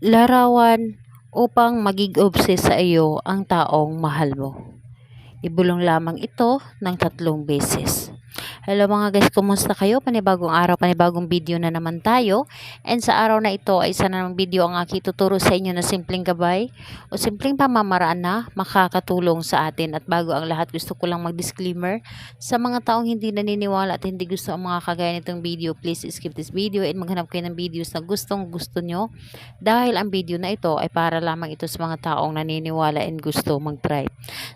Larawan upang maging-obsess sa iyo ang taong mahal mo. Ibulong lamang ito ng 3 beses. Hello mga guys, kumusta kayo? Panibagong araw, panibagong video na naman tayo. And sa araw na ito ay isa na namang video ang aking tuturo sa inyo na simpleng gabay o simpleng pamamaraan na makakatulong sa atin. At bago ang lahat, gusto ko lang mag-disclaimer sa mga taong hindi naniniwala at hindi gusto ang mga kagaya nitong video. Please skip this video and maghanap kayo ng videos na gustong gusto nyo, dahil ang video na ito ay para lamang ito sa mga taong naniniwala and gusto mag-try.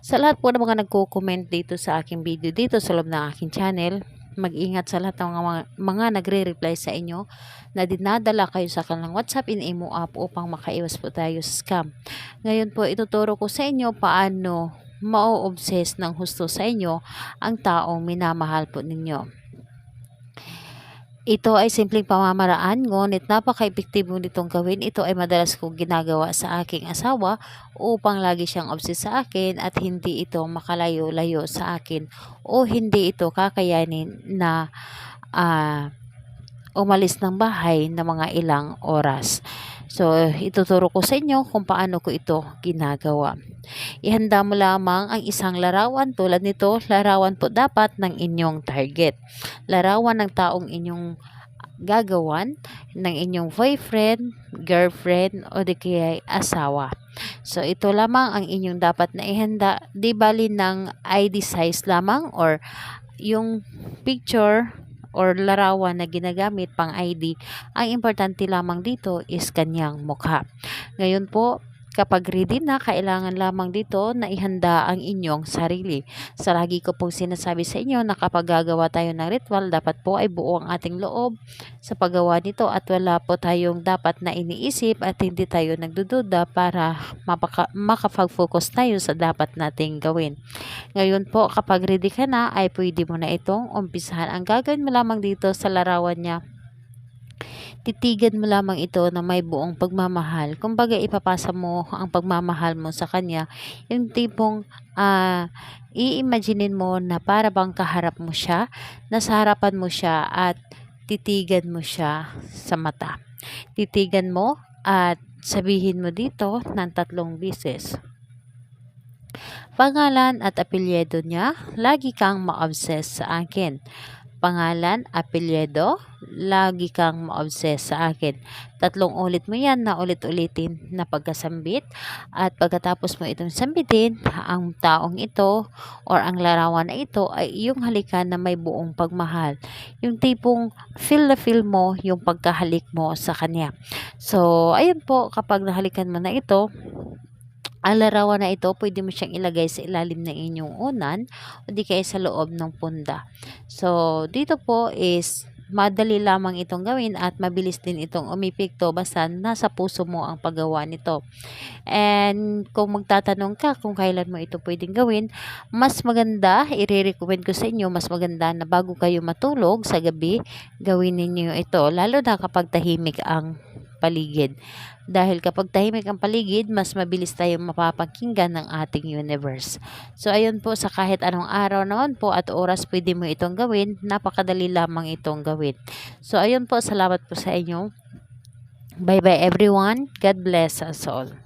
Sa lahat po ng mga nagko-comment dito sa aking video dito sa loob ng aking channel, mag-ingat sa lahat ng mga nagre-reply sa inyo na dinadala kayo sa kanilang WhatsApp in Imo app upang makaiwas po tayo sa scam. Ngayon po ituturo ko sa inyo paano ma-obsess ng husto sa inyo ang taong minamahal po ninyo. Ito ay simpleng pamamaraan, ngunit napaka-epektibo nitong gawin. Ito ay madalas kong ginagawa sa aking asawa upang lagi siyang obsessed sa akin at hindi ito makalayo-layo sa akin o hindi ito kakayanin na umalis ng bahay na mga ilang oras. So, ituturo ko sa inyo kung paano ko ito ginagawa. Ihanda mo lamang ang isang larawan tulad nito. Larawan po dapat ng inyong target. Larawan ng taong inyong gagawan, ng inyong boyfriend, girlfriend, o di kaya asawa. So, ito lamang ang inyong dapat na ihanda. Di bali ng ID size lamang or yung picture or larawan na ginagamit pang ID. Ang importante lamang dito is kanyang mukha. Ngayon po, kapag ready na, kailangan lamang dito na ihanda ang inyong sarili. Sa lagi ko pong sinasabi sa inyo na kapag gagawa tayo ng ritual, dapat po ay buo ang ating loob sa paggawa nito at wala po tayong dapat na iniisip at hindi tayo nagdududa para makapag-focus tayo sa dapat nating gawin. Ngayon po, kapag ready ka na, ay pwede mo na itong umpisahan. Ang gagawin mo lamang dito sa larawan niya, titigan mo lamang ito na may buong pagmamahal. Kumbaga, ipapasa mo ang pagmamahal mo sa kanya. Yung tipong i-imagine mo na para bang kaharap mo siya, nasa harapan mo siya at titigan mo siya sa mata. Titigan mo at sabihin mo dito ng 3 beses. Pangalan at apelyido niya, lagi kang ma-obsess sa akin. Pangalan, apelyido, lagi kang ma-obsess sa akin. 3 ulit mo yan na ulit-ulitin na pagkasambit. At pagkatapos mo itong sambitin, ang taong ito or ang larawan na ito ay iyong halikan na may buong pagmahal. Yung tipong feel na feel mo yung pagkahalik mo sa kanya. So, ayun po, kapag nahalikan mo na ito, ang larawan na ito, pwede mo siyang ilagay sa ilalim ng inyong unan o di kaya sa loob ng punda. So, dito po is madali lamang itong gawin at mabilis din itong umipikto basta nasa puso mo ang paggawa nito. And kung magtatanong ka kung kailan mo ito pwedeng gawin, mas maganda, i-recommend ko sa inyo, mas maganda na bago kayo matulog sa gabi, gawin ninyo ito. Lalo na kapag tahimik ang paligid. Dahil kapag tahimik ang paligid, mas mabilis tayong mapapakinggan ng ating universe. So, ayun po, sa kahit anong araw naman po at oras pwede mo itong gawin. Napakadali lamang itong gawin. So, ayun po, salamat po sa inyo. Bye-bye everyone. God bless us all.